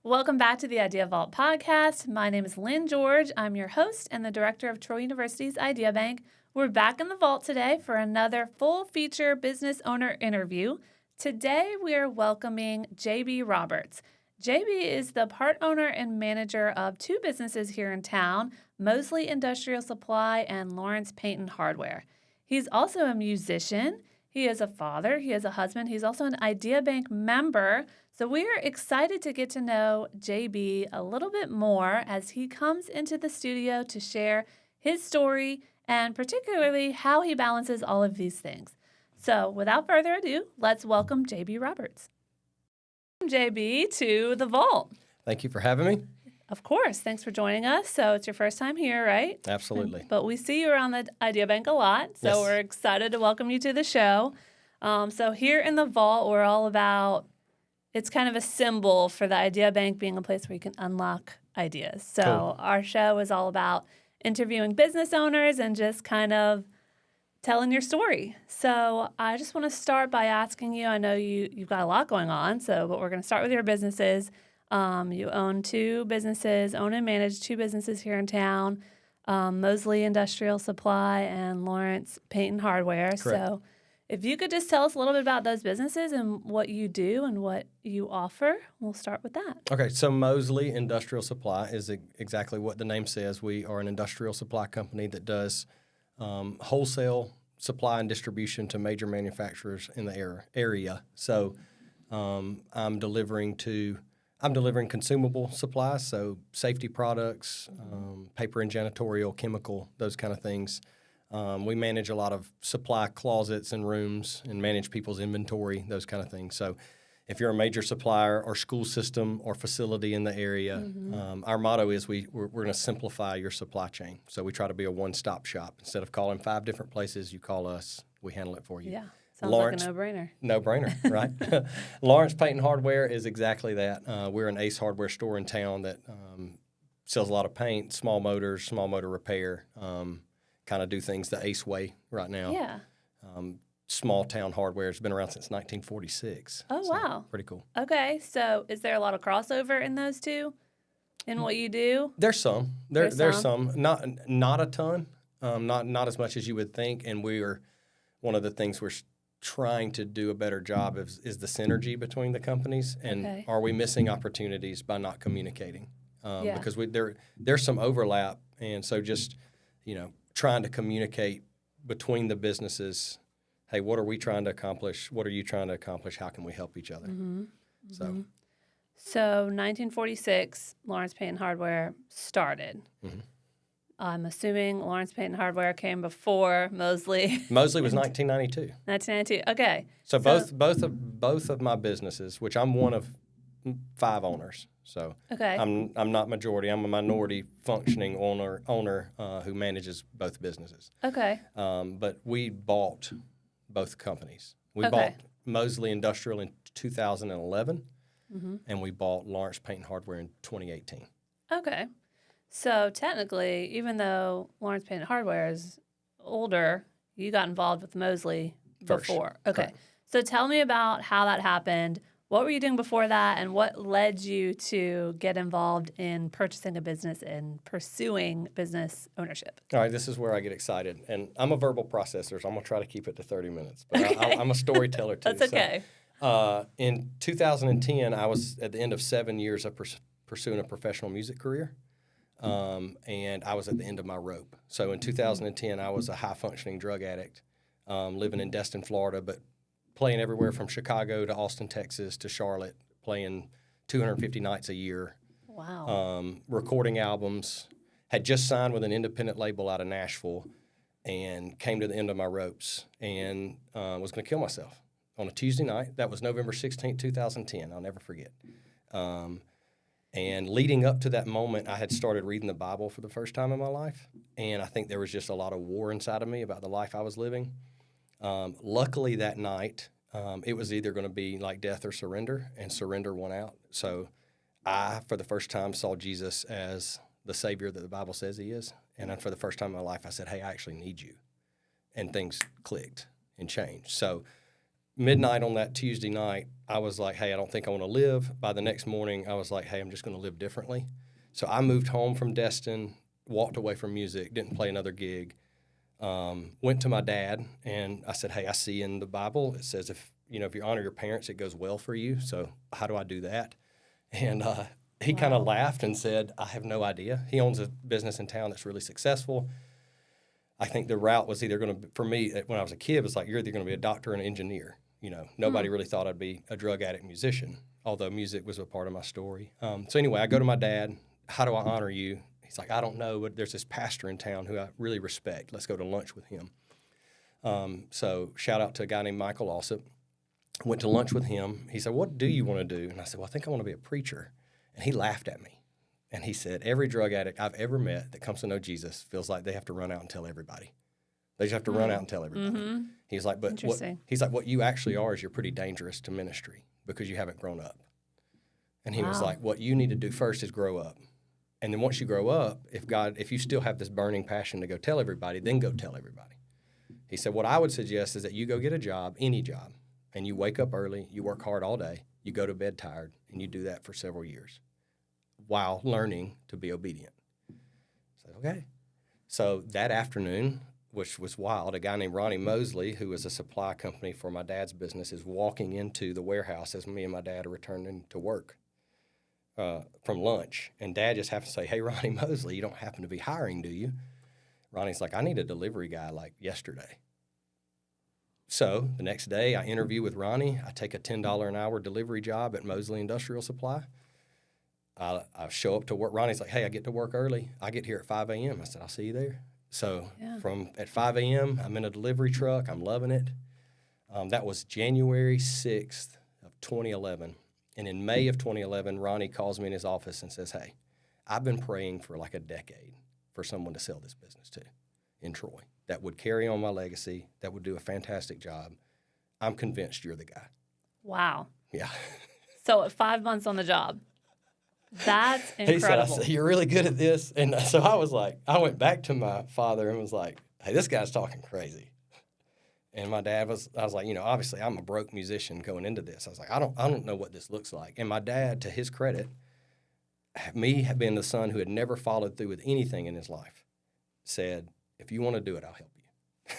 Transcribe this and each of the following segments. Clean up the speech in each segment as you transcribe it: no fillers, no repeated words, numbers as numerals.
Welcome back to the Idea Vault podcast. My name is Lynn George. I'm your host and the director of Troy University's Idea Bank. We're back in the vault today for another full-feature business owner interview. Today, we are welcoming J.B. Roberts. J.B. is the part owner and manager of two businesses here in town, Moseley Industrial Supply and Lawrence Paint and Hardware. He's also a musician. He is a father. He is a husband. He's also an Idea Bank member. So we are excited to get to know JB a little bit more as he comes into the studio to share his story and particularly how he balances all of these things. So without further ado, let's welcome JB Roberts. JB to the Vault. Thank you for having me. Of course. Thanks for joining us. So it's your first time here, right? Absolutely. But we see you around the Idea Bank a lot, so Yes. We're excited to welcome you to the show. So here in the Vault, we're all about, it's kind of a symbol for the Idea Bank being a place where you can unlock ideas. So Cool. Our show is all about interviewing business owners and just kind of telling your story. So I just want to start by asking you, I know you've got a lot going on, but we're going to start with your businesses. You own two businesses, own and manage two businesses here in town, Moseley Industrial Supply and Lawrence Paint and Hardware. Correct. So if you could just tell us a little bit about those businesses and what you do and what you offer, we'll start with that. Okay, so Moseley Industrial Supply is exactly what the name says. We are an industrial supply company that does wholesale supply and distribution to major manufacturers in the area. So I'm delivering consumable supplies, so safety products, paper and janitorial, chemical, those kind of things. We manage a lot of supply closets and rooms and manage people's inventory, those kind of things. So if you're a major supplier or school system or facility in the area, our motto is we're going to simplify your supply chain. So we try to be a one-stop shop. Instead of calling 5 different places, you call us, we handle it for you. Yeah. Sounds Lawrence, like a no-brainer. No-brainer, right? Lawrence Paint and Hardware is exactly that. We're an Ace hardware store in town that sells a lot of paint, small motor repair, kind of do things the Ace way right now. Yeah. Small town hardware has been around since 1946. Oh, so wow. Pretty cool. Okay. So is there a lot of crossover in those two in what you do? There's some. There's some? some. Not a ton. Not as much as you would think. And one of the things we're trying to do a better job is the synergy between the companies, and are we missing opportunities by not communicating? Because there's some overlap, and so just trying to communicate between the businesses. Hey, what are we trying to accomplish? What are you trying to accomplish? How can we help each other? So 1946, Lawrence Paint and Hardware started. I'm assuming Lawrence Paint and Hardware came before Moseley. Moseley was 1992. 1992. Okay. So both of my businesses, which I'm one of 5 owners. So okay. I'm not majority. I'm a minority functioning owner who manages both businesses. Okay. But we bought both companies. We bought Moseley Industrial in 2011, and we bought Lawrence Paint and Hardware in 2018. Okay. So technically, even though Lawrence Paint and Hardware is older, you got involved with Moseley before. First. Okay. Correct. So tell me about how that happened. What were you doing before that, and what led you to get involved in purchasing a business and pursuing business ownership? All right, this is where I get excited. And I'm a verbal processor, so I'm going to try to keep it to 30 minutes. But I'm a storyteller, too. That's okay. So, in 2010, I was at the end of 7 years of pursuing a professional music career. And I was at the end of my rope. So in 2010, I was a high-functioning drug addict, living in Destin, Florida, but playing everywhere from Chicago to Austin, Texas to Charlotte, playing 250 nights a year. Wow. Recording albums. Had just signed with an independent label out of Nashville and came to the end of my ropes and was going to kill myself on a Tuesday night. That was November 16, 2010. I'll never forget. And leading up to that moment, I had started reading the Bible for the first time in my life, and I think there was just a lot of war inside of me about the life I was living. Luckily, that night, it was either going to be like death or surrender, and surrender won out. So I, for the first time, saw Jesus as the Savior that the Bible says he is, and for the first time in my life, I said, hey, I actually need you, and things clicked and changed. So midnight on that Tuesday night, I was like, hey, I don't think I want to live. By the next morning, I was like, hey, I'm just going to live differently. So I moved home from Destin, walked away from music, didn't play another gig, went to my dad, and I said, hey, I see in the Bible, it says if you honor your parents, it goes well for you. So how do I do that? And he kind of laughed and said, I have no idea. He owns a business in town that's really successful. I think the route was either going to, for me, when I was a kid, it was like, you're either going to be a doctor or an engineer. Nobody really thought I'd be a drug addict musician, although music was a part of my story. So anyway, I go to my dad. How do I honor you? He's like, I don't know, but there's this pastor in town who I really respect. Let's go to lunch with him. So shout out to a guy named Michael Alsop. Went to lunch with him. He said, what do you want to do? And I said, well, I think I want to be a preacher. And he laughed at me. And he said, every drug addict I've ever met that comes to know Jesus feels like they have to run out and tell everybody. They just have to run out and tell everybody. Mm-hmm. He's like, but what you actually are is you're pretty dangerous to ministry because you haven't grown up. And he was like, what you need to do first is grow up. And then once you grow up, if you still have this burning passion to go tell everybody, then go tell everybody. He said, what I would suggest is that you go get a job, any job, and you wake up early, you work hard all day, you go to bed tired, and you do that for several years while learning to be obedient. I said, okay. So that afternoon, which was wild, a guy named Moseley, who was a supply company for my dad's business, is walking into the warehouse as me and my dad are returning to work from lunch. And Dad just happened to say, hey, Moseley, you don't happen to be hiring, do you? Ronnie's like, I need a delivery guy like yesterday. So the next day I interview with Ronnie. I take a $10 an hour delivery job at Moseley Industrial Supply. I show up to work. Ronnie's like, hey, I get to work early. I get here at 5 a.m. I said, I'll see you there. So at 5 a.m., I'm in a delivery truck. I'm loving it. That was January 6th of 2011. And in May of 2011, Ronnie calls me in his office and says, hey, I've been praying for like a decade for someone to sell this business to in Troy that would carry on my legacy, that would do a fantastic job. I'm convinced you're the guy. Wow. Yeah. So at 5 months on the job, that's incredible. He said, you're really good at this. And so I was like, I went back to my father and was like, hey, this guy's talking crazy. And my dad I was like, obviously I'm a broke musician going into this. I was like, I don't know what this looks like. And my dad, to his credit, me being the son who had never followed through with anything in his life, said, if you want to do it, I'll help you.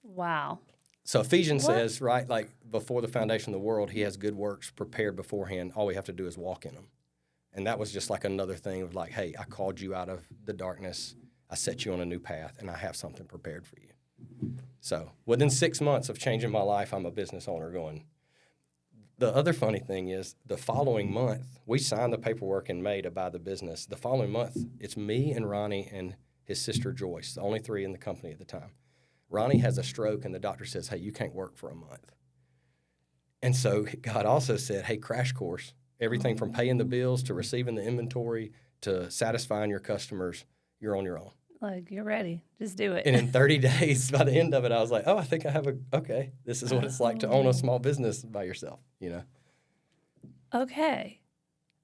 Wow. So Ephesians says, right, like before the foundation of the world, he has good works prepared beforehand. All we have to do is walk in them. And that was just like another thing of like, hey, I called you out of the darkness. I set you on a new path, and I have something prepared for you. So within 6 months of changing my life, I'm a business owner going. The other funny thing is the following month, we signed the paperwork in May to buy the business. The following month, it's me and Ronnie and his sister Joyce, the only three in the company at the time. Ronnie has a stroke, and the doctor says, hey, you can't work for a month. And so God also said, hey, crash course, everything from paying the bills to receiving the inventory to satisfying your customers, you're on your own. Like, you're ready. Just do it. And in 30 days, by the end of it, I was like, oh, I think I have okay, this is what it's like to own a small business by yourself, Okay.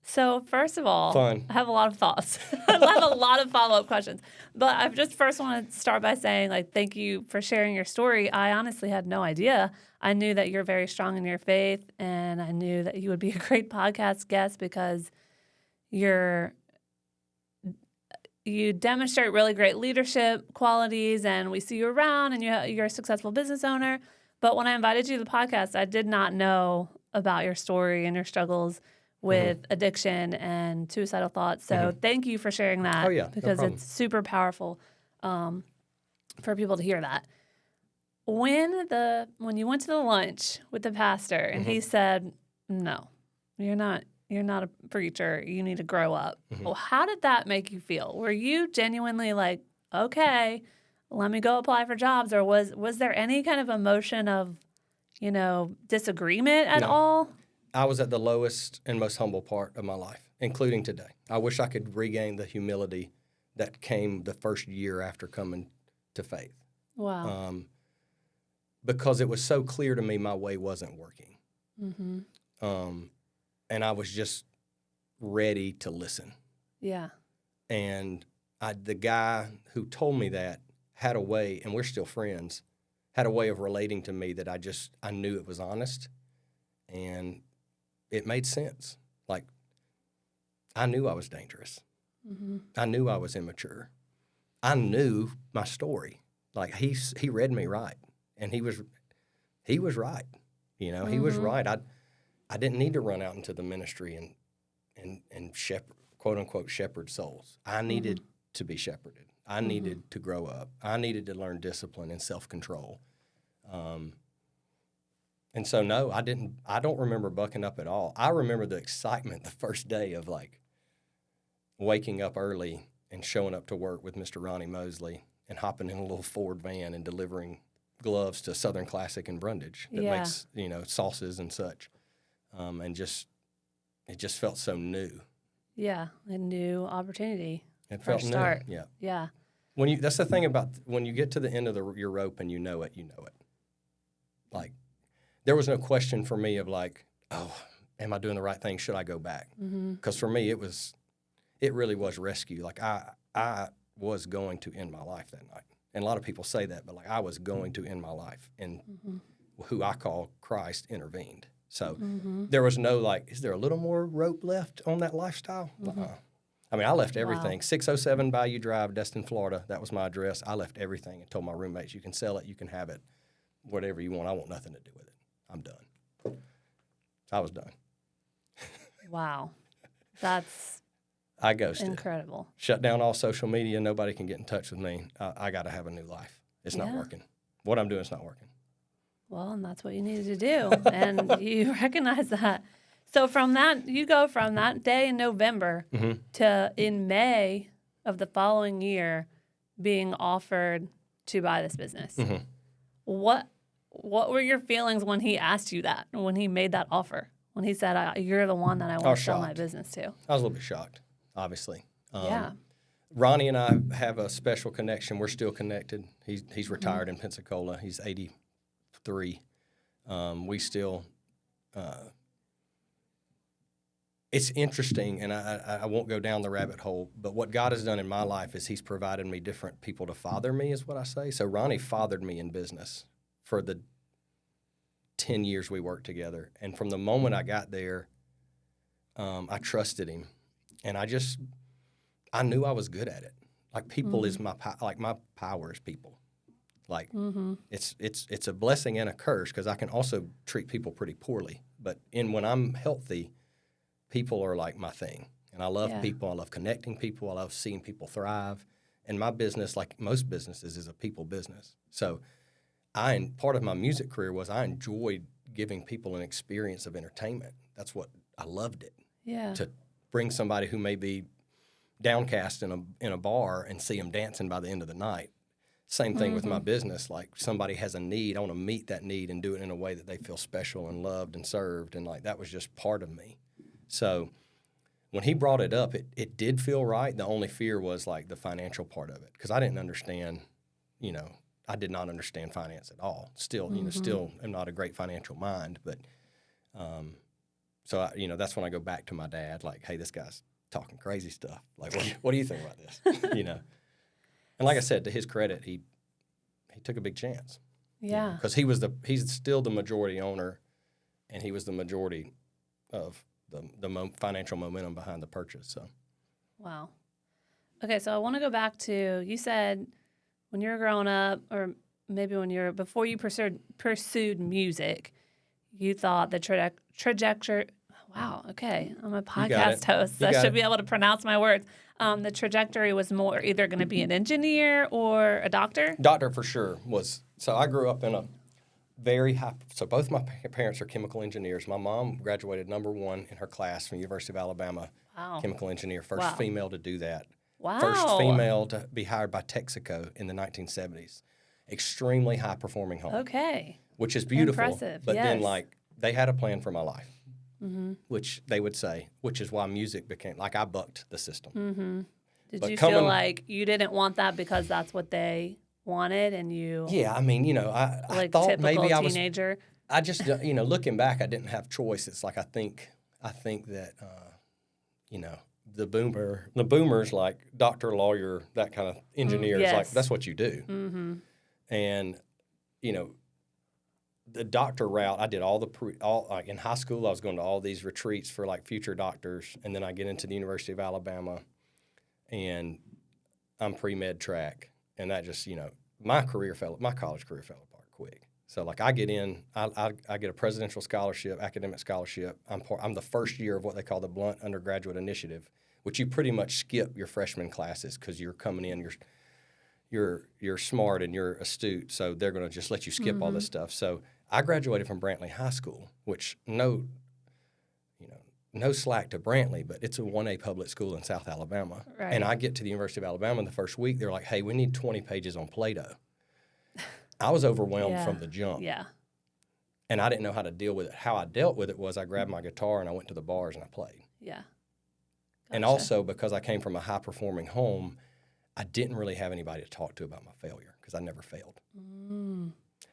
So, first of all, Fun. I have a lot of thoughts. I have a lot of follow-up questions. But I just first want to start by saying, thank you for sharing your story. I honestly had no idea. I knew that you're very strong in your faith, and I knew that you would be a great podcast guest because you demonstrate really great leadership qualities, and we see you around, and you're a successful business owner. But when I invited you to the podcast, I did not know about your story and your struggles with addiction and suicidal thoughts. So thank you for sharing that. Oh, yeah, because no it's super powerful for people to hear that. When you went to the lunch with the pastor and he said, no, you're not a preacher, you need to grow up. Well, how did that make you feel? Were you genuinely like, okay, let me go apply for jobs? Or was there any kind of emotion of, disagreement at all? I was at the lowest and most humble part of my life, including today. I wish I could regain the humility that came the first year after coming to faith. Wow. Because it was so clear to me my way wasn't working. And I was just ready to listen. Yeah. And the guy who told me that had a way, and we're still friends, had a way of relating to me that I knew it was honest, and it made sense. Like, I knew I was dangerous. Mm-hmm. I knew I was immature. I knew my story. Like, he read me right, and he was right. You know, he was right. I didn't need to run out into the ministry and shepherd, quote unquote, shepherd souls. I needed to be shepherded. I needed to grow up. I needed to learn discipline and self-control. And so, no, I don't remember bucking up at all. I remember the excitement the first day of, like, waking up early and showing up to work with Mr. Ronnie Moseley and hopping in a little Ford van and delivering gloves to Southern Classic in Brundage that makes, you know, sauces and such. And it just felt so new. Yeah, a new opportunity. It felt new. Yeah. Yeah. That's the thing about when you get to the end of your rope and you know it. Like, there was no question for me of like, oh, am I doing the right thing? Should I go back? Because for me, it really was rescue. Like, I was going to end my life that night. And a lot of people say that, but like, I was going to end my life, and who I call Christ intervened. So there was no like, is there a little more rope left on that lifestyle? I mean, I left everything. 607 Bayou Drive, Destin, Florida. That was my address. I left everything and told my roommates, you can sell it, you can have it, whatever you want. I want nothing to do with it. I'm done. I was done. Wow. That's I ghosted. incredible. Shut down all social media. Nobody can get in touch with me. I got to have a new life. It's not working. What I'm doing is not working. Well, and that's what you needed to do, and you recognize that. So from that, you go from that day in November to in May of the following year being offered to buy this business. What were your feelings when he asked you that, when he made that offer, when he said, you're the one that I want to sell my business to? I was a little bit shocked, obviously. Yeah. Ronnie and I have a special connection. We're still connected. He's retired in Pensacola. He's 83. We still... It's interesting, and I won't go down the rabbit hole, but what God has done in my life is he's provided me different people to father me, is what I say. So Ronnie fathered me in business for the 10 years we worked together. And from the moment I got there, I trusted him. And I knew I was good at it. Like, people is my power is people. Like, it's a blessing and a curse, because I can also treat people pretty poorly. But when I'm healthy, people are like my thing. And I love people. I love connecting people. I love seeing people thrive. And my business, like most businesses, is a people business. So part of my music career was I enjoyed giving people an experience of entertainment. That's what I loved it. Yeah. To bring somebody who may be downcast in a bar and see them dancing by the end of the night. Same thing with my business. Like, somebody has a need, I want to meet that need and do it in a way that they feel special and loved and served. And like, that was just part of me. So when he brought it up, it did feel right. The only fear was like the financial part of it, because I didn't understand, I did not understand finance at all. Still, still am not a great financial mind. But so that's when I go back to my dad, like, hey, this guy's talking crazy stuff. Like, what do you think about this? And like I said, to his credit, he took a big chance. Yeah. Because he's still the majority owner, and he was the majority of the financial momentum behind the purchase. So, wow. Okay, so I want to go back to, you said when you were growing up, or maybe before you pursued music, you thought the trajectory. Wow. Okay, I'm a podcast host, so I should be able to pronounce my words. The trajectory was more either going to be an engineer or a doctor. Doctor for sure was. So I grew up in a very high. So both my parents are chemical engineers. My mom graduated #1 in her class from University of Alabama. Wow. Chemical engineer, first female to do that. Wow. First female to be hired by Texaco in the 1970s. Extremely high performing home. Okay. Which is beautiful. Impressive. But yes. then, like, they had a plan for my life. Which they would say, which is why music became, like, I bucked the system. Did you feel like you didn't want that because that's what they wanted, and you? Yeah, I mean, I thought maybe I was teenager. I just, looking back, I didn't have choice. It's like I think that, the boomers, like doctor, lawyer, that kind of engineers, like that's what you do. And you know, the doctor route, I did all like in high school, I was going to all these retreats for like future doctors. And then I get into the University of Alabama and I'm pre-med track. And that just, you know, my college career fell apart quick. So like I get in, I get a presidential scholarship, academic scholarship. I'm the first year of what they call the Blunt Undergraduate Initiative, which you pretty much skip your freshman classes because you're coming in, you're smart and you're astute, so they're going to just let you skip all this stuff. So I graduated from Brantley High School, which no slack to Brantley, but it's a 1A public school in South Alabama. Right. And I get to the University of Alabama in the first week, they're like, hey, we need 20 pages on Plato. I was overwhelmed from the jump. Yeah. And I didn't know how to deal with it. How I dealt with it was I grabbed my guitar and I went to the bars and I played. Yeah. Gotcha. And also because I came from a high-performing home, I didn't really have anybody to talk to about my failure because I never failed.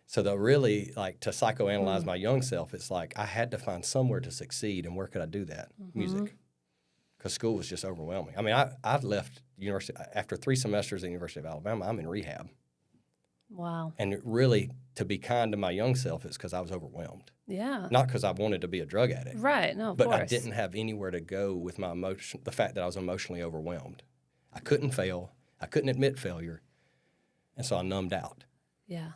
So really, like, to psychoanalyze my young self, it's like I had to find somewhere to succeed, and where could I do that? Music. Because school was just overwhelming. I mean, I've left university after 3 semesters at the University of Alabama. I'm in rehab. Wow. And really, to be kind to my young self, it's because I was overwhelmed. Yeah. Not because I wanted to be a drug addict. Right. No, of but course. I didn't have anywhere to go with my emotion. The fact that I was emotionally overwhelmed. I couldn't fail. I couldn't admit failure. And so I numbed out. Yeah.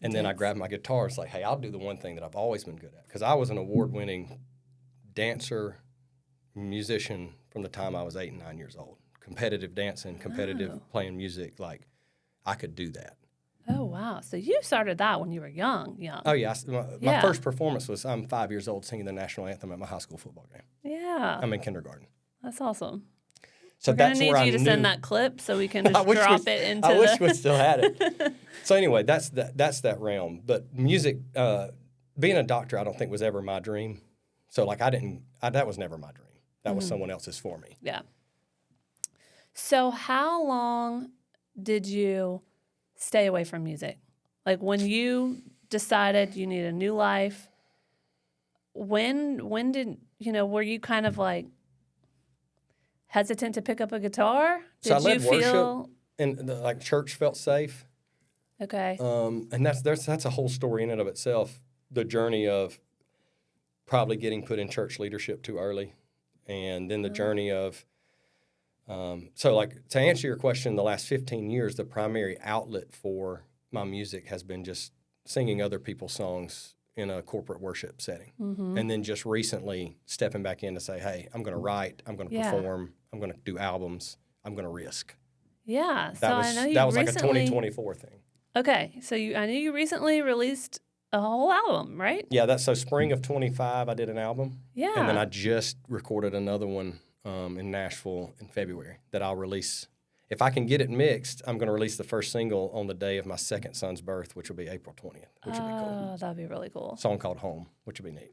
And then I grabbed my guitar. It's like, hey, I'll do the one thing that I've always been good at. Because I was an award-winning dancer, musician from the time I was 8 and 9 years old. Competitive dancing, competitive playing music. Like, I could do that. Oh, wow. So you started that when you were young. Oh, yeah. My first performance was I'm 5 years old singing the national anthem at my high school football game. Yeah. I'm in kindergarten. That's awesome. So We're going to need you to send that clip so we can just drop it into I wish we still had it. So anyway, that's that realm. But music, being a doctor, I don't think was ever my dream. So like that was never my dream. That was someone else's for me. Yeah. So how long did you stay away from music? Like when you decided you need a new life, when did, were you kind of like hesitant to pick up a guitar? So I led worship, and church felt safe. Okay. And that's a whole story in and of itself. The journey of probably getting put in church leadership too early, and then the journey of. So to answer your question, the last 15 years, the primary outlet for my music has been just singing other people's songs in a corporate worship setting. And then just recently stepping back in to say, hey, I'm going to write, I'm going to perform, I'm going to do albums, I'm going to risk. Yeah. That was like a 2024 thing. Okay. So I knew you recently released a whole album, right? Yeah. So spring of 25, I did an album. Yeah. And then I just recorded another one in Nashville in February that I'll release. If I can get it mixed, I'm going to release the first single on the day of my second son's birth, which will be April 20th, which will be cool. Oh, that'd be really cool. A song called Home, which will be neat.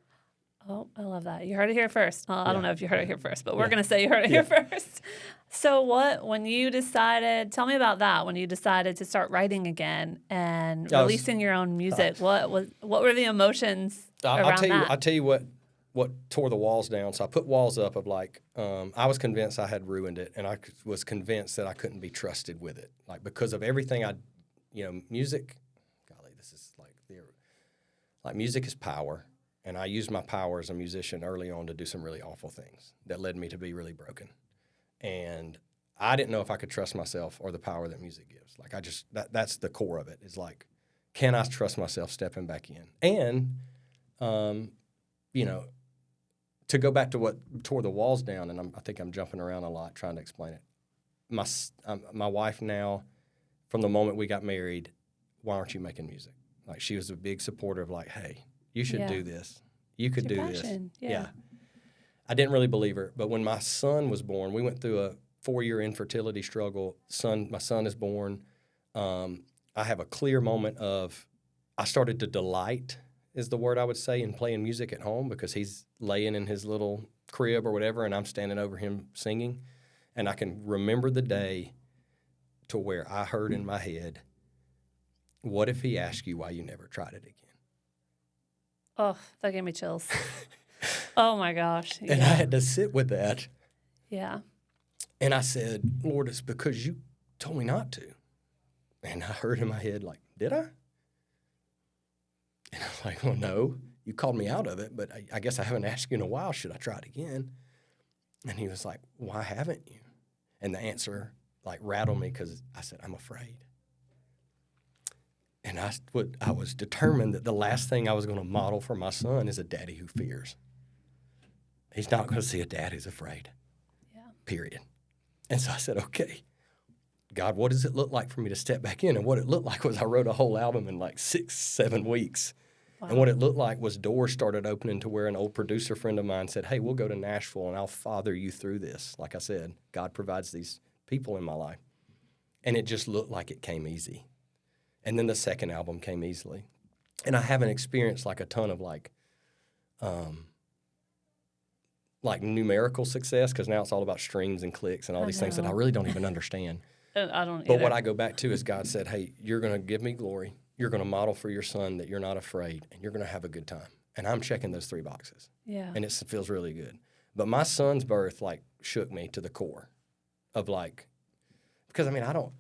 Oh, I love that. You heard it here first. I don't know if you heard it here first, but we're going to say you heard it here first. So when you decided, tell me about that, when you decided to start writing again and releasing your own music, what were the emotions around that? I'll tell you what tore the walls down. So I put walls up of I was convinced I had ruined it, and I was convinced that I couldn't be trusted with it. Like, because of everything music, golly, this is music is power. And I used my power as a musician early on to do some really awful things that led me to be really broken. And I didn't know if I could trust myself or the power that music gives. Like, that's the core of it, is like, can I trust myself stepping back in? And, to go back to what tore the walls down, and I think I'm jumping around a lot trying to explain it. My wife now, from the moment we got married, why aren't you making music? Like, she was a big supporter of like, hey, you should do this. You could do this. Yeah. I didn't really believe her. But when my son was born, we went through a 4-year infertility struggle. My son is born. I have a clear moment of, I started to delight, is the word I would say, in playing music at home, because he's laying in his little crib or whatever, and I'm standing over him singing. And I can remember the day to where I heard in my head, what if he asked you why you never tried it again? Oh, that gave me chills. Oh, my gosh. Yeah. And I had to sit with that. Yeah. And I said, Lord, it's because you told me not to. And I heard in my head, like, did I? And I was like, well, no, you called me out of it, but I guess I haven't asked you in a while. Should I try it again? And he was like, why haven't you? And the answer like rattled me because I said, I'm afraid. And I was determined that the last thing I was going to model for my son is a daddy who fears. He's not going to see a dad who's afraid, period. And so I said, okay, God, what does it look like for me to step back in? And what it looked like was I wrote a whole album in like 6-7 weeks. Wow. And what it looked like was doors started opening to where an old producer friend of mine said, hey, we'll go to Nashville and I'll father you through this. Like I said, God provides these people in my life. And it just looked like it came easy. And then the second album came easily. And I haven't experienced like a ton of like numerical success because now it's all about streams and clicks and all these things that I really don't even understand. I don't But either. what I go back to is God said, hey, you're going to give me glory. You're going to model for your son that you're not afraid and you're going to have a good time. And I'm checking those 3 boxes. Yeah. And it feels really good. But my son's birth like shook me to the core of like, because I mean, I don't,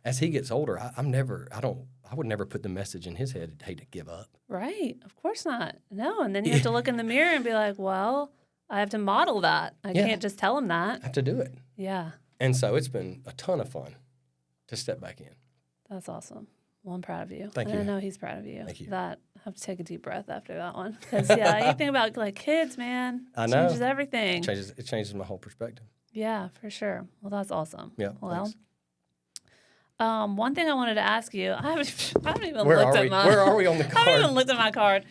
as he gets older, I would never put the message in his head, hey, to give up. Right. Of course not. No. And then you have to look in the mirror and be like, well, I have to model that. I can't just tell him that. I have to do it. Yeah. And so it's been a ton of fun to step back in. That's awesome. Well, I'm proud of you. Thank you. I know he's proud of you. Thank you. I have to take a deep breath after that one. Because, you think about, like, kids, man. I know. Changes everything. It changes my whole perspective. Yeah, for sure. Well, that's awesome. Yeah, well, one thing I wanted to ask you, I haven't even Where looked at Where are we on the card? I haven't even looked at my card.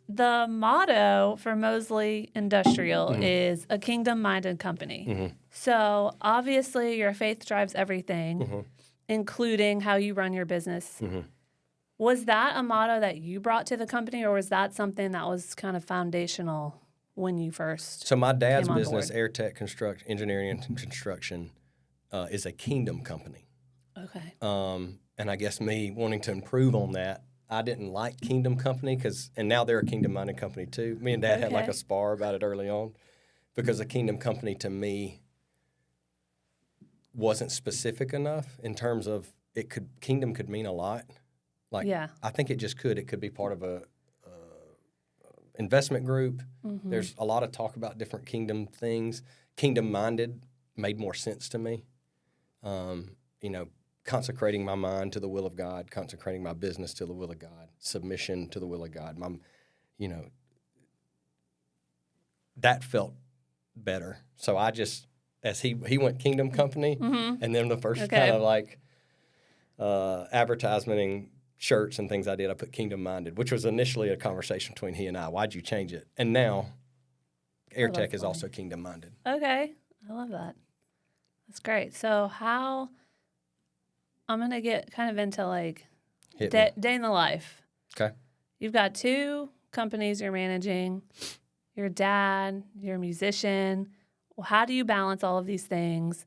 The motto for Moseley Industrial is a kingdom-minded company. Mm-hmm. So obviously your faith drives everything, including how you run your business. Mm-hmm. Was that a motto that you brought to the company, or was that something that was kind of foundational when you first So my dad's business, board? Airtech Engineering and Construction, is a kingdom company. Okay. And I guess me wanting to improve on that, I didn't like Kingdom Company and now they're a kingdom-minded company too. Me and Dad had like a spar about it early on because a kingdom company to me wasn't specific enough in terms of kingdom could mean a lot. Like, I think it just could. It could be part of a investment group. Mm-hmm. There's a lot of talk about different kingdom things. Kingdom-minded made more sense to me. Consecrating my mind to the will of God, consecrating my business to the will of God, submission to the will of God. That felt better. So I just, as he went Kingdom Company, and then the first kind of like advertisement shirts and things I did, I put Kingdom Minded, which was initially a conversation between he and I. Why'd you change it? And now Airtech is also Kingdom Minded. Okay. I love that. That's great. So I'm going to get kind of into like day in the life. Okay. You've got 2 companies you're managing. Your dad, you're a musician. Well, how do you balance all of these things?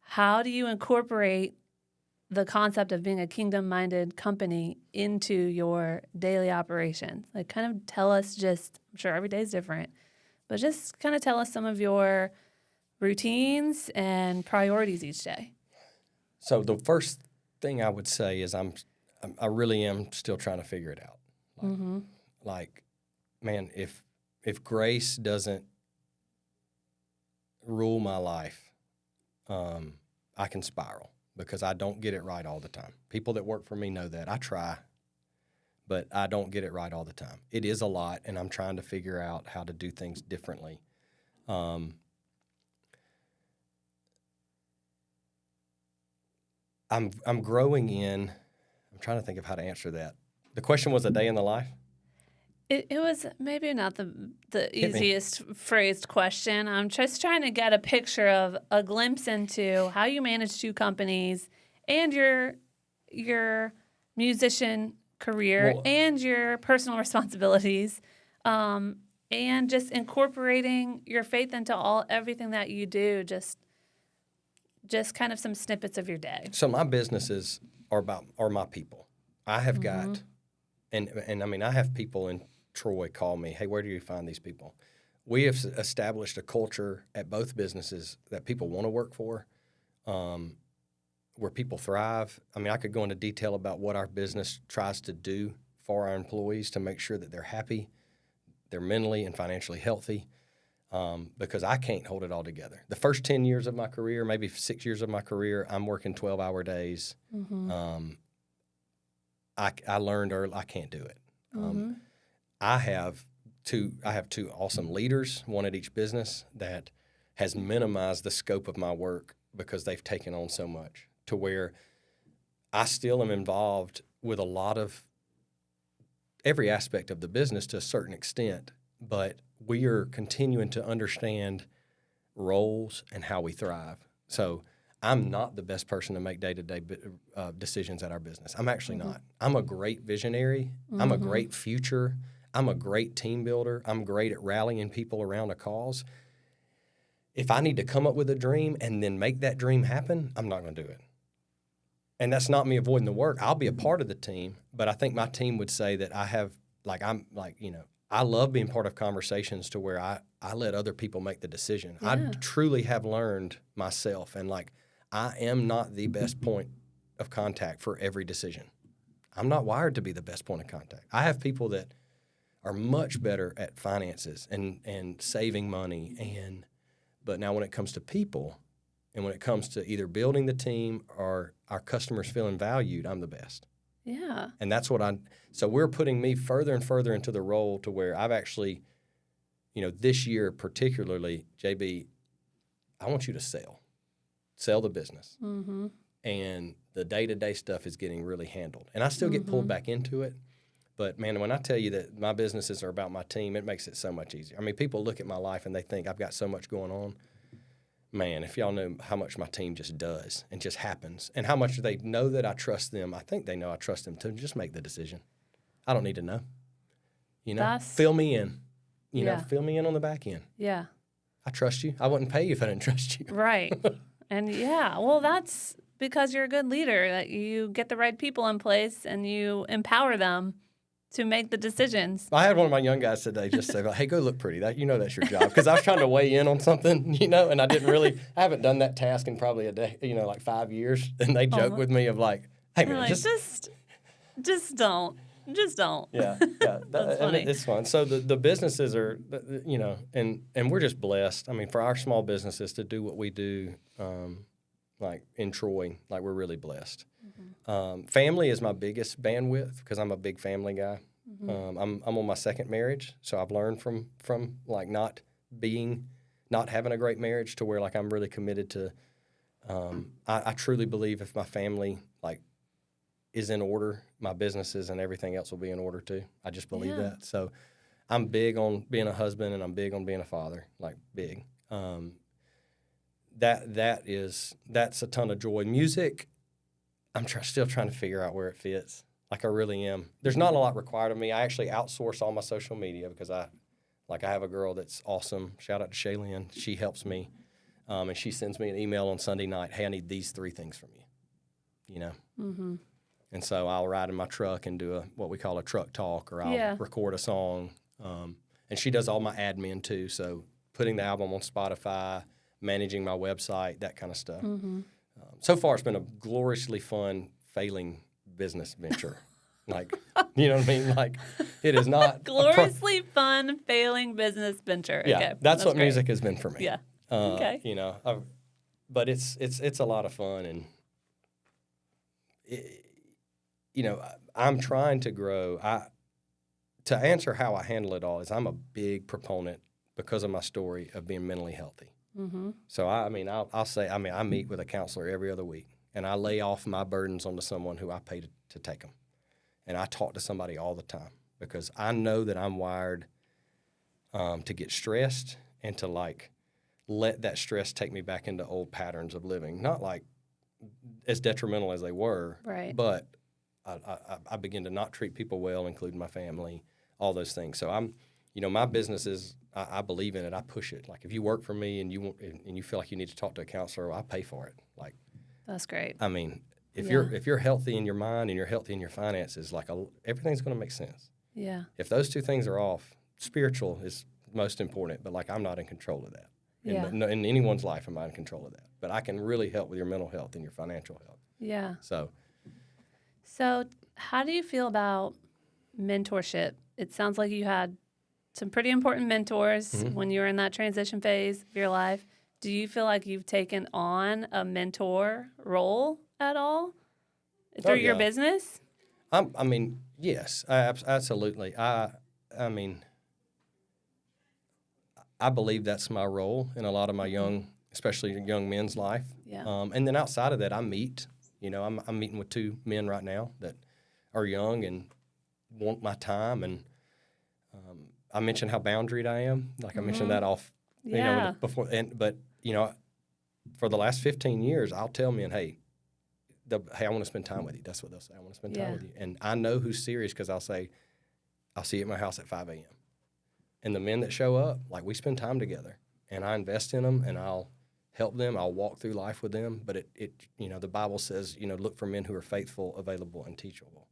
How do you incorporate the concept of being a kingdom-minded company into your daily operations? Like, kind of tell us I'm sure every day is different, but just kind of tell us some of your routines and priorities each day. So the first thing I would say is I really am still trying to figure it out. Like, man, if grace doesn't rule my life, I can spiral because I don't get it right all the time. People that work for me know that. I try, but I don't get it right all the time. It is a lot, and I'm trying to figure out how to do things differently. I'm growing in. I'm trying to think of how to answer that. The question was a day in the life? It was maybe not the easiest phrased question. I'm just trying to get a picture of a glimpse into how you manage 2 companies and your musician career and your personal responsibilities, and just incorporating your faith into everything that you do. Just kind of some snippets of your day. So my businesses are my people. I have got, and I mean, I have people in Troy call me, hey, where do you find these people? We have established a culture at both businesses that people want to work for, where people thrive. I mean, I could go into detail about what our business tries to do for our employees to make sure that they're happy, they're mentally and financially healthy, because I can't hold it all together. The first 10 years of my career, maybe 6 years of my career, I'm working 12-hour days. I learned early I can't do it. I have two awesome leaders, one at each business, that has minimized the scope of my work because they've taken on so much, to where I still am involved with a lot of every aspect of the business to a certain extent, but we are continuing to understand roles and how we thrive. So I'm not the best person to make day-to-day decisions at our business. I'm actually not. I'm a great visionary. I'm a great future. I'm a great team builder. I'm great at rallying people around a cause. If I need to come up with a dream and then make that dream happen, I'm not going to do it. And that's not me avoiding the work. I'll be a part of the team, but I think my team would say that I love being part of conversations to where I let other people make the decision. Yeah. I truly have learned myself, and I am not the best point of contact for every decision. I'm not wired to be the best point of contact. I have people that are much better at finances and saving money, but now when it comes to people, and when it comes to either building the team or our customers feeling valued, I'm the best. Yeah. And that's what so we're putting me further and further into the role to where I've actually, this year particularly, JB, I want you to sell the business. And the day-to-day stuff is getting really handled. And I still get pulled back into it. But, man, when I tell you that my businesses are about my team, it makes it so much easier. I mean, people look at my life and they think I've got so much going on. Man, if y'all knew how much my team just does and just happens, and how much they know that I trust them, I think they know I trust them to just make the decision. I don't need to know. Fill me in. Fill me in on the back end. Yeah. I trust you. I wouldn't pay you if I didn't trust you. Right. And, well, that's because you're a good leader, that you get the right people in place and you empower them to make the decisions. I had one of my young guys today just say, hey, go look pretty. That's your job. Because I was trying to weigh in on something, and I haven't done that task in probably a day, 5 years. And they joke with me of hey, man, just don't. Just don't. Yeah. That's funny. It's fun. So the businesses are, and we're just blessed. I mean, for our small businesses to do what we do, in Troy, we're really blessed. Family is my biggest bandwidth because I'm a big family guy. I'm on my second marriage, so I've learned from not having a great marriage to where I'm really committed to. I truly believe if my family is in order, my businesses and everything else will be in order too. I just believe that. So I'm big on being a husband and I'm big on being a father, big. That's a ton of joy. Music, I'm still trying to figure out where it fits. I really am. There's not a lot required of me. I actually outsource all my social media because I have a girl that's awesome. Shout out to Shaylin. She helps me, and she sends me an email on Sunday night. Hey, I need these 3 things from you. And so I'll ride in my truck and do what we call a truck talk, or I'll record a song. And she does all my admin too. So putting the album on Spotify, managing my website, that kind of stuff. So far, it's been a gloriously fun, failing business venture. You know what I mean? It is not gloriously fun, failing business venture. Yeah, okay. that's what great. music has been for me. Yeah. Okay. But it's a lot of fun, and I'm trying to grow. To answer how I handle it all is I'm a big proponent, because of my story, of being mentally healthy. So I'll say I meet with a counselor every other week, and I lay off my burdens onto someone who I pay to take them, and I talk to somebody all the time because I know that I'm wired to get stressed and to let that stress take me back into old patterns of living, not as detrimental as they were, right? But I begin to not treat people well, including my family, all those things. So my business is, I believe in it. I push it. If you work for me and you feel like you need to talk to a counselor, I pay for it. That's great. I mean, if you're healthy in your mind and you're healthy in your finances, everything's going to make sense. Yeah. If those two things are off, spiritual is most important. But I'm not in control of that. Yeah. In anyone's life, I'm not in control of that. But I can really help with your mental health and your financial health. Yeah. So how do you feel about mentorship. It sounds like you had some pretty important mentors when you were in that transition phase of your life. Do you feel like you've taken on a mentor role at all through your business? I mean, yes, absolutely. I mean, I believe that's my role in a lot of my especially young men's life. Yeah. And then outside of that, I meet. I'm meeting with 2 men right now that are young and want my time. And I mentioned how boundaried I am. Like I mentioned that off, before. But for the last 15 years, I'll tell men, hey, I want to spend time with you. That's what they'll say. I want to spend time with you. And I know who's serious because I'll say, I'll see you at my house at 5 a.m. And the men that show up, like we spend time together. And I invest in them and I'll help them. I'll walk through life with them. But the Bible says, look for men who are faithful, available, and teachable.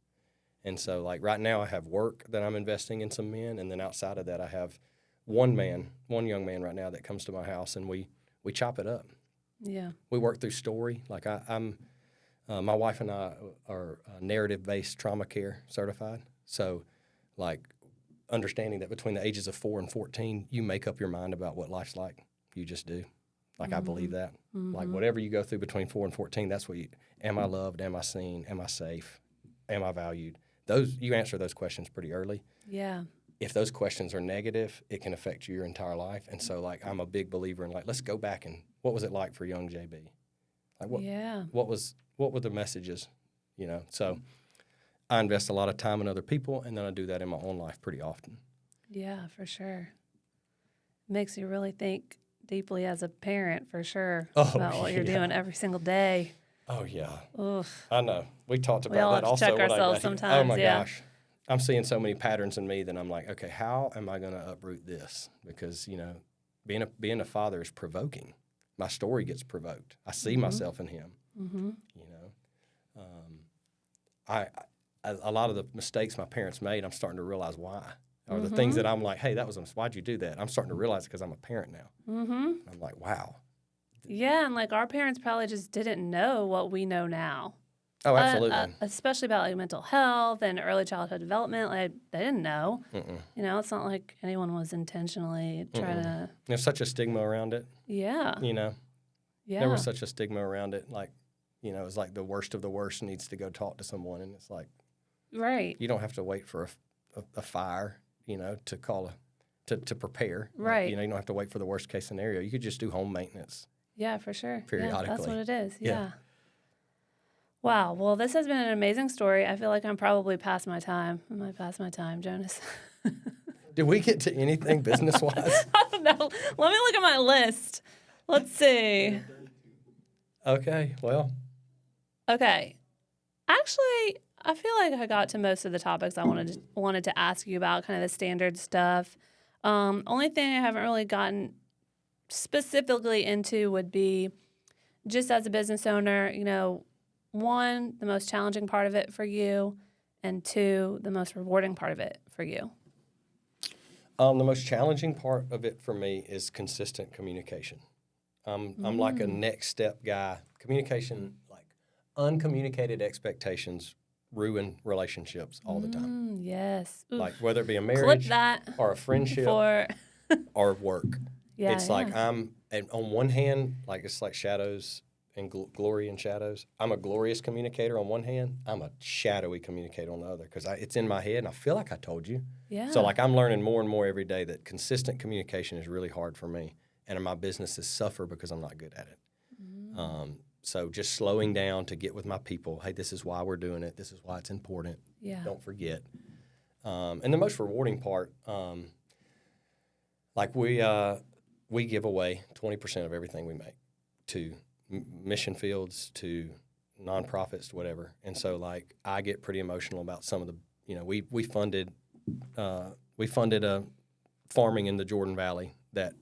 And so like right now I have work that I'm investing in some men. And then outside of that, I have one young man right now that comes to my house and we chop it up. Yeah. We work through story. Like my wife and I are narrative-based trauma care certified. So, like, understanding that between the ages of 4 and 14, you make up your mind about what life's like. You just do. Like, I believe that. Like, whatever you go through between 4 and 14, that's what am I loved? Am I seen? Am I safe? Am I valued? You answer those questions pretty early. Yeah. If those questions are negative, it can affect your entire life. And so, like, I'm a big believer in, like, let's go back and what was it like for young JB? Like, what were the messages, So I invest a lot of time in other people, and then I do that in my own life pretty often. Yeah, for sure. Makes you really think deeply as a parent, for sure, about what you're doing every single day. Oh, yeah. Oof. I know. We talked about we all that have to also. check ourselves sometimes. Oh, my gosh. I'm seeing so many patterns in me that I'm like, okay, how am I going to uproot this? Because, being a father is provoking. My story gets provoked. I see myself in him. A lot of the mistakes my parents made, I'm starting to realize why. Or the things that I'm like, hey, why'd you do that? I'm starting to realize it because I'm a parent now. I'm like, wow. Yeah, and like our parents probably just didn't know what we know now. Oh, absolutely. Especially about like mental health and early childhood development. Like they didn't know. It's not like anyone was intentionally trying to. There's such a stigma around it. Yeah. Yeah. There was such a stigma around it. Like, it's like the worst of the worst needs to go talk to someone, and it's like, right. You don't have to wait for a fire, to call to prepare. Right. Like, you don't have to wait for the worst case scenario. You could just do home maintenance. Yeah, for sure. Periodically. Yeah, that's what it is. Yeah. Wow. Well, this has been an amazing story. I feel like I'm probably past my time. Am I past my time, Jonas? Did we get to anything business-wise? I don't know. Let me look at my list. Let's see. Okay. Well. Okay. Actually, I feel like I got to most of the topics I wanted to ask you about, kind of the standard stuff. Only thing I haven't really gotten specifically into would be just as a business owner, 1, the most challenging part of it for you, and 2, the most rewarding part of it for you. The most challenging part of it for me is consistent communication. I'm like a next step guy. Communication, like uncommunicated expectations ruin relationships all the time. Yes. Oof. Like whether it be a marriage or a friendship or work. Yeah, it's like and on one hand, like it's like shadows and glory and shadows. I'm a glorious communicator on one hand. I'm a shadowy communicator on the other because it's in my head and I feel like I told you. Yeah. So like I'm learning more and more every day that consistent communication is really hard for me. And my businesses suffer because I'm not good at it. So just slowing down to get with my people. Hey, this is why we're doing it. This is why it's important. Yeah. Don't forget. And the most rewarding part, like we give away 20% of everything we make to mission fields, to nonprofits, to whatever. And so like I get pretty emotional about some of the, we funded a farming in the Jordan Valley that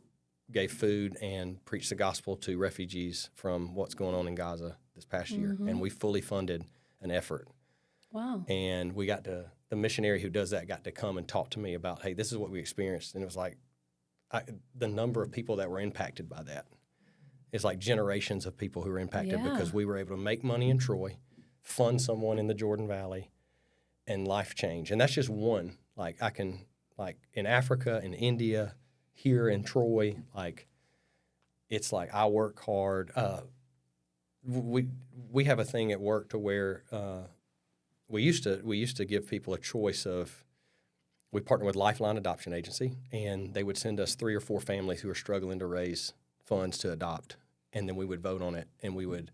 gave food and preached the gospel to refugees from what's going on in Gaza this past year. And we fully funded an effort. Wow. And we got the missionary who does that got to come and talk to me about, hey, this is what we experienced. And it was like the number of people that were impacted by that. It's like generations of people who were impacted because we were able to make money in Troy, fund someone in the Jordan Valley, and life change. And that's just one. Like I can, like in Africa, in India, here in Troy, like it's like I work hard. We have a thing at work to where we used to give people a choice of. We partner with Lifeline Adoption Agency, and they would send us 3 or 4 families who are struggling to raise funds to adopt, and then we would vote on it, and we would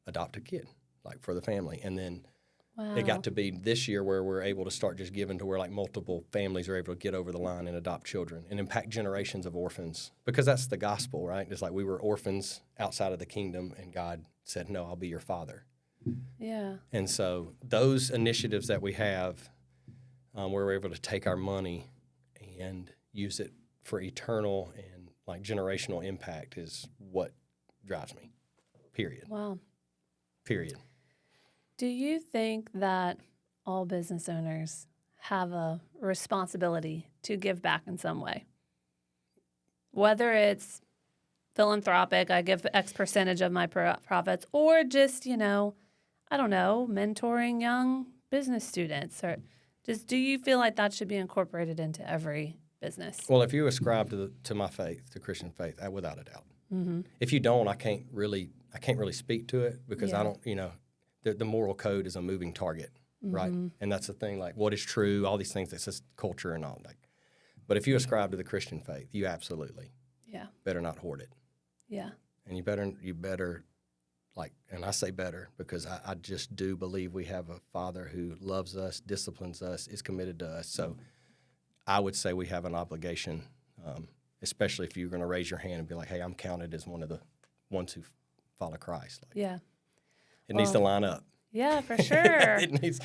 adopt a kid, like for the family. And then it got to be this year where we're able to start just giving to where like multiple families are able to get over the line and adopt children and impact generations of orphans, because that's the gospel, right? It's like we were orphans outside of the kingdom, and God said, no, I'll be your father. Yeah. And so those initiatives that we have, where we're able to take our money and use it for eternal and like generational impact is what drives me, period. Wow. Period. Do you think that all business owners have a responsibility to give back in some way? Whether it's philanthropic, I give X percentage of my profits, or just, I don't know, mentoring young business students, or just do you feel like that should be incorporated into every business? Well, if you ascribe to my faith, to Christian faith, without a doubt. Mm-hmm. If you don't, I can't really speak to it because I don't, the moral code is a moving target, right? And that's the thing, like what is true, all these things, that's just culture and all that. But if you ascribe to the Christian faith, you absolutely better not hoard it. Yeah. And you better like, and I say better because I just do believe we have a Father who loves us, disciplines us, is committed to us. So I would say we have an obligation, especially if you're going to raise your hand and be like, hey, I'm counted as one of the ones who follow Christ. Like, it needs to line up. Yeah, for sure. It needs,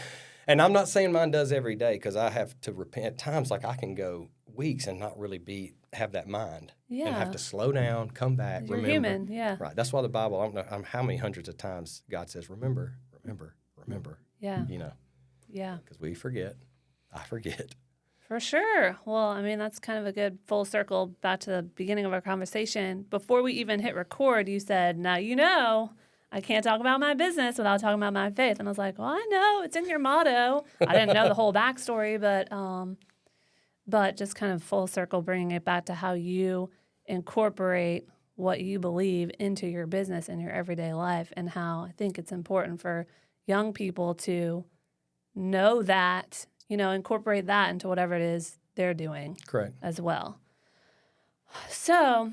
and I'm not saying mine does every day because I have to repent. At times, like I can go weeks and not really have that mind. Yeah. And have to slow down, come back, You're remember. human, yeah. Right. That's why the Bible, I don't know how many hundreds of times God says, remember. Yeah. Yeah. Because we forget. I forget. For sure. Well, I mean, that's kind of a good full circle back to the beginning of our conversation. Before we even hit record, you said, now I can't talk about my business without talking about my faith. And I was like, well, I know. It's in your motto. I didn't know the whole backstory, but just kind of full circle, bringing it back to how you incorporate what you believe into your business and your everyday life, and how I think it's important for young people to know that, incorporate that into whatever it is they're doing. Correct. As well. So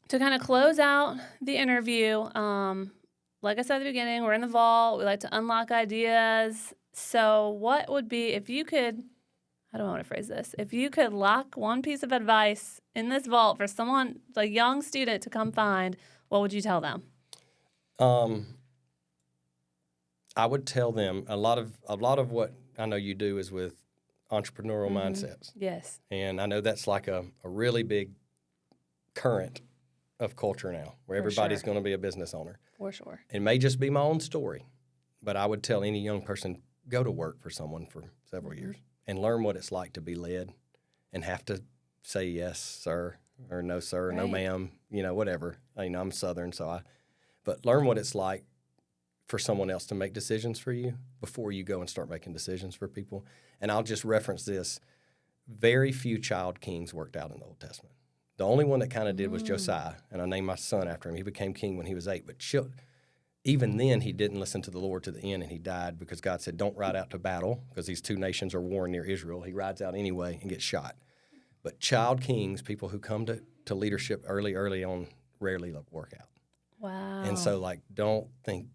to kind of close out the interview, like I said at the beginning, we're in the vault. We like to unlock ideas. So what would be, if you could, how do I want to phrase this? If you could lock one piece of advice in this vault for someone, a young student, to come find, what would you tell them? I would tell them a lot of what I know you do is with entrepreneurial mindsets. Yes. And I know that's like a really big current of culture now, where everybody's going to be a business owner. For sure. It may just be my own story, but I would tell any young person, go to work for someone for several years and learn what it's like to be led and have to say yes, sir, or no, sir, or no, ma'am, whatever. I'm Southern, but learn what it's like for someone else to make decisions for you before you go and start making decisions for people. And I'll just reference this. Very few child kings worked out in the Old Testament. The only one that kind of did was Josiah, and I named my son after him. He became king when he was 8, but even then he didn't listen to the Lord to the end, and he died because God said, don't ride out to battle because these two nations are warring near Israel. He rides out anyway and gets shot. But child kings, people who come to leadership early on, rarely work out. Wow. And so, don't think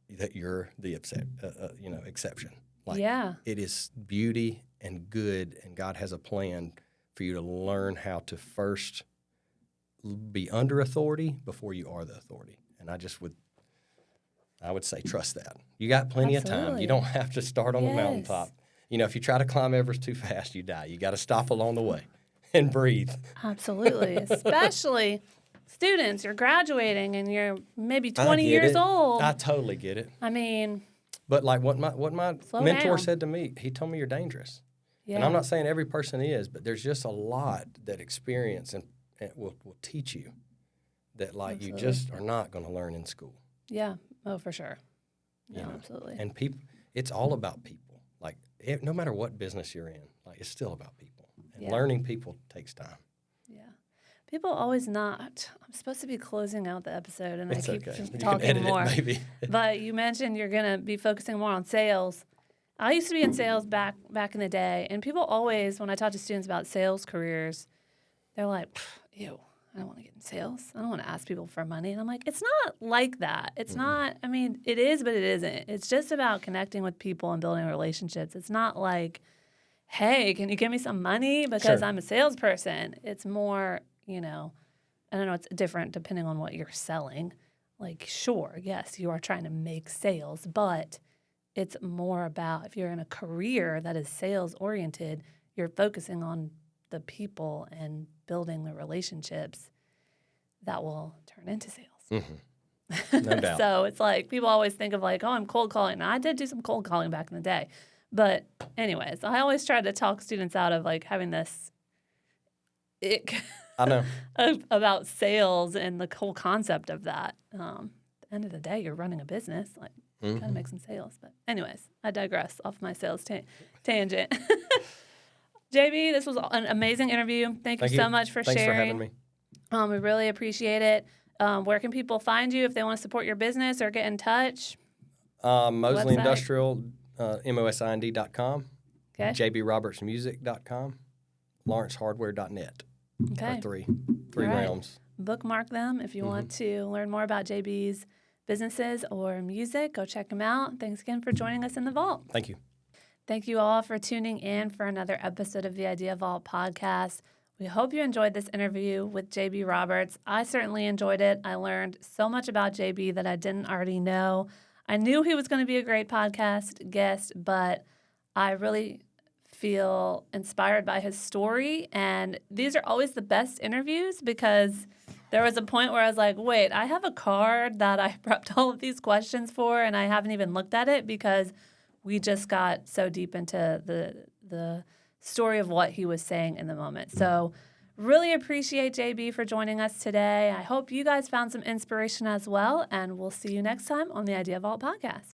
that you're the exception. It is beauty and good, and God has a plan for you to learn how to first be under authority before you are the authority. And I would say trust that. You got plenty of time. You don't have to start on the mountaintop. If you try to climb Everest too fast, you die. You got to stop along the way and breathe. Absolutely. Especially students, you're graduating and you're maybe 20 years old. I totally get it. I mean, but what my mentor down. said to me, he told me you're dangerous. Yeah. And I'm not saying every person is, but there's just a lot that experience and will teach you that Absolutely. You just are not going to learn in school. Yeah. Oh, for sure. No, absolutely. And people, it's all about people. no matter what business you're in, like it's still about people. And Yeah. learning people takes time. Yeah. People always not. I'm supposed to be closing out the episode, and It's I keep okay. You can talking edit more. it maybe. But you mentioned you're going to be focusing more on sales. I used to be in sales back in the day, and people always, when I talk to students about sales careers, they're like, ew, I don't want to get in sales. I don't want to ask people for money. And I'm like, it's not like that. It's not, I mean, it is, but it isn't. It's just about connecting with people and building relationships. It's not like, hey, can you give me some money because Sure. I'm a salesperson? It's more, I don't know, it's different depending on what you're selling. Like, sure, yes, you are trying to make sales, but it's more about if you're in a career that is sales oriented, you're focusing on the people and building the relationships that will turn into sales. No doubt. So it's like people always think of like, oh, I'm cold calling. Now, I did do some cold calling back in the day. But anyways, I always try to talk students out of like having this ick I know. about sales and the whole concept of that. At the end of the day, you're running a business. Like, you got to make some sales. But anyways, I digress off my sales tangent. JB, this was an amazing interview. Thank you so much for Thanks sharing. for having me. We really appreciate it. Where can people find you if they want to support your business or get in touch? Moseley Website. Industrial, mosind.com, Okay. jbrobertsmusic.com, lawrencehardware.net. Okay. Are three All right. realms. Bookmark them if you want to learn more about JB's businesses or music. Go check them out. Thanks again for joining us in the vault. Thank you. Thank you all for tuning in for another episode of the Idea Vault podcast. We hope you enjoyed this interview with JB Roberts. I certainly enjoyed it. I learned so much about JB that I didn't already know. I knew he was going to be a great podcast guest, but I really feel inspired by his story. And these are always the best interviews because there was a point where I was like, wait, I have a card that I prepped all of these questions for, and I haven't even looked at it because we just got so deep into the story of what he was saying in the moment. So really appreciate JB for joining us today. I hope you guys found some inspiration as well, and we'll see you next time on the Idea Vault podcast.